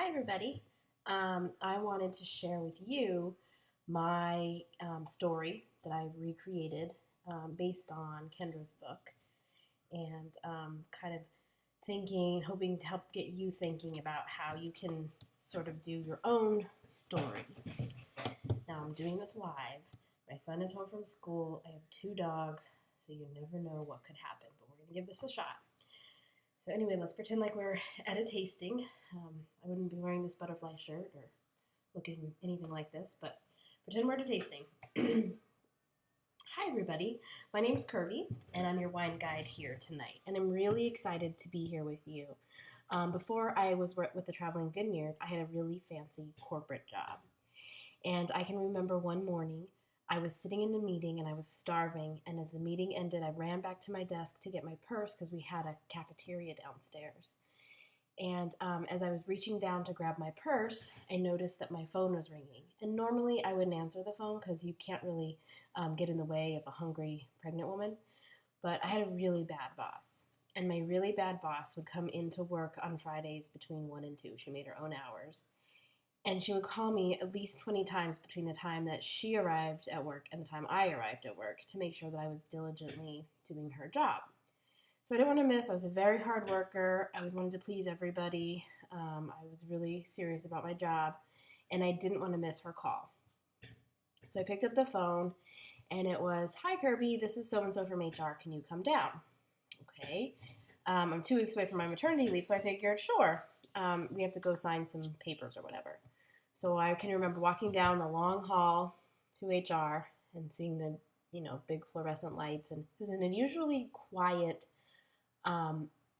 Hi, everybody. I wanted to share with you my story that I recreated based on Kendra's book and kind of hoping to help get you thinking about how you can sort of do your own story. Now, I'm doing this live. My son is home from school. I have two dogs, so you never know what could happen, but we're going to give this a shot. So anyway, let's pretend like we're at a tasting. I wouldn't be wearing this butterfly shirt or looking anything like this, but pretend we're at a tasting. Hi, everybody. My name's Kirby, and I'm your wine guide here tonight. And I'm really excited to be here with you. Before I was with the Traveling Vineyard, I had a really fancy corporate job. And I can remember one morning I was sitting in a meeting and I was starving. And as the meeting ended, I ran back to my desk to get my purse because we had a cafeteria downstairs. And as I was reaching down to grab my purse, I noticed that my phone was ringing. And normally I wouldn't answer the phone because you can't really get in the way of a hungry pregnant woman. But I had a really bad boss. And my really bad boss would come into work on Fridays between 1 and 2. She made her own hours. And she would call me at least 20 times between the time that she arrived at work and the time I arrived at work to make sure that I was diligently doing her job. So I didn't want to miss. I was a very hard worker. I always wanted to please everybody. I was really serious about my job, and I didn't want to miss her call. So I picked up the phone, and it was, "Hi, Kirby. This is so-and-so from HR. Can you come down?" Okay. I'm 2 weeks away from my maternity leave, so I figured, sure. We have to go sign some papers or whatever. So I can remember walking down the long hall to HR and seeing the, big fluorescent lights. And it was an unusually quiet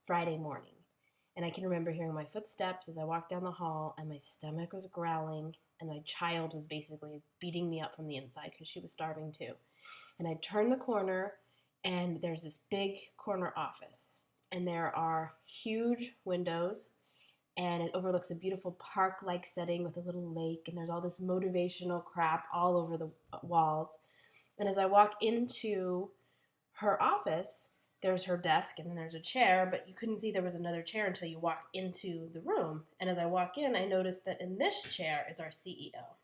Friday morning. And I can remember hearing my footsteps as I walked down the hall, and my stomach was growling, and my child was basically beating me up from the inside because she was starving too. And I turned the corner, and there's this big corner office. And there are huge windows, and it overlooks a beautiful park-like setting with a little lake, and there's all this motivational crap all over the walls. And as I walk into her office, there's her desk, and then there's a chair, but you couldn't see there was another chair until you walk into the room. And as I walk in, I noticed that in this chair is our CEO.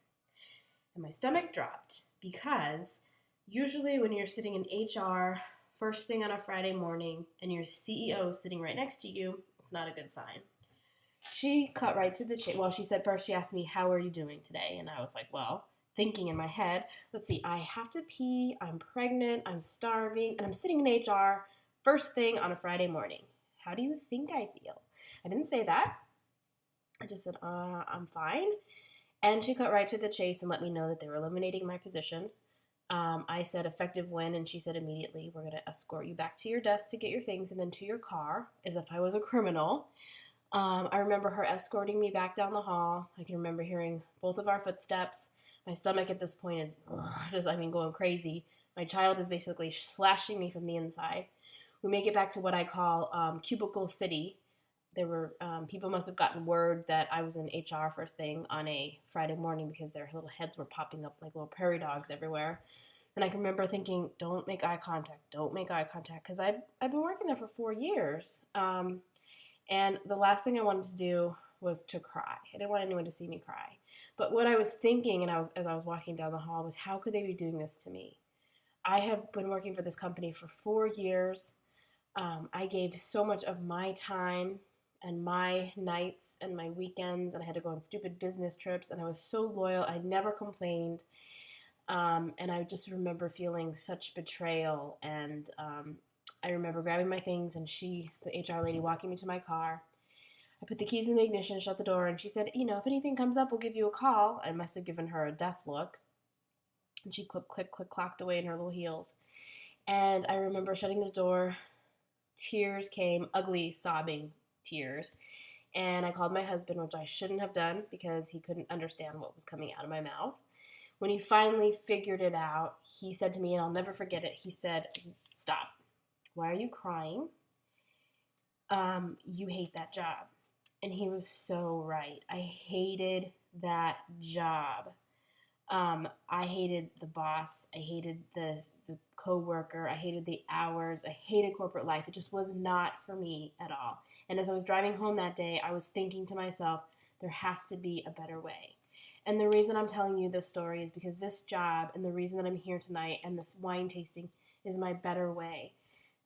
And my stomach dropped because usually when you're sitting in HR first thing on a Friday morning and your CEO is sitting right next to you, it's not a good sign. She cut right to the chase. Well, she said first, she asked me, "How are you doing today?" And I was like, well, thinking in my head, let's see, I have to pee, I'm pregnant, I'm starving, and I'm sitting in HR first thing on a Friday morning. How do you think I feel? I didn't say that. I just said, I'm fine. And she cut right to the chase and let me know that they were eliminating my position. I said effective when, and she said immediately, "We're going to escort you back to your desk to get your things and then to your car," as if I was a criminal. I remember her escorting me back down the hall. I can remember hearing both of our footsteps. My stomach at this point is going crazy. My child is basically slashing me from the inside. We make it back to what I call Cubicle City. There were people must have gotten word that I was in HR first thing on a Friday morning because their little heads were popping up like little prairie dogs everywhere. And I can remember thinking, don't make eye contact, because I've been working there for 4 years. And the last thing I wanted to do was to cry. I didn't want anyone to see me cry. But what I was thinking, and as I was walking down the hall, was how could they be doing this to me? I have been working for this company for 4 years. I gave so much of my time and my nights and my weekends, and I had to go on stupid business trips, and I was so loyal. I never complained. And I just remember feeling such betrayal, and I remember grabbing my things and the HR lady, walking me to my car. I put the keys in the ignition, shut the door, and she said, "If anything comes up, we'll give you a call." I must have given her a death look. And she clicked away in her little heels. And I remember shutting the door. Tears came, ugly, sobbing tears. And I called my husband, which I shouldn't have done because he couldn't understand what was coming out of my mouth. When he finally figured it out, he said to me, and I'll never forget it, he said, "Stop. Why are you crying? You hate that job." And he was so right. I hated that job. I hated the boss. I hated the coworker. I hated the hours. I hated corporate life. It just was not for me at all. And as I was driving home that day, I was thinking to myself, There has to be a better way. And the reason I'm telling you this story is because this job and the reason that I'm here tonight and this wine tasting is my better way.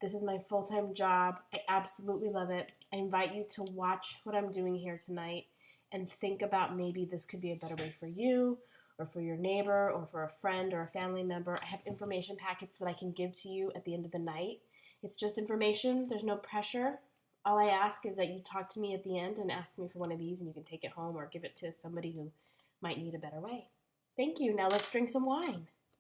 This is my full-time job. I absolutely love it. I invite you to watch what I'm doing here tonight and think about maybe this could be a better way for you or for your neighbor or for a friend or a family member. I have information packets that I can give to you at the end of the night. It's just information. There's no pressure. All I ask is that you talk to me at the end and ask me for one of these, and you can take it home or give it to somebody who might need a better way. Thank you. Now let's drink some wine.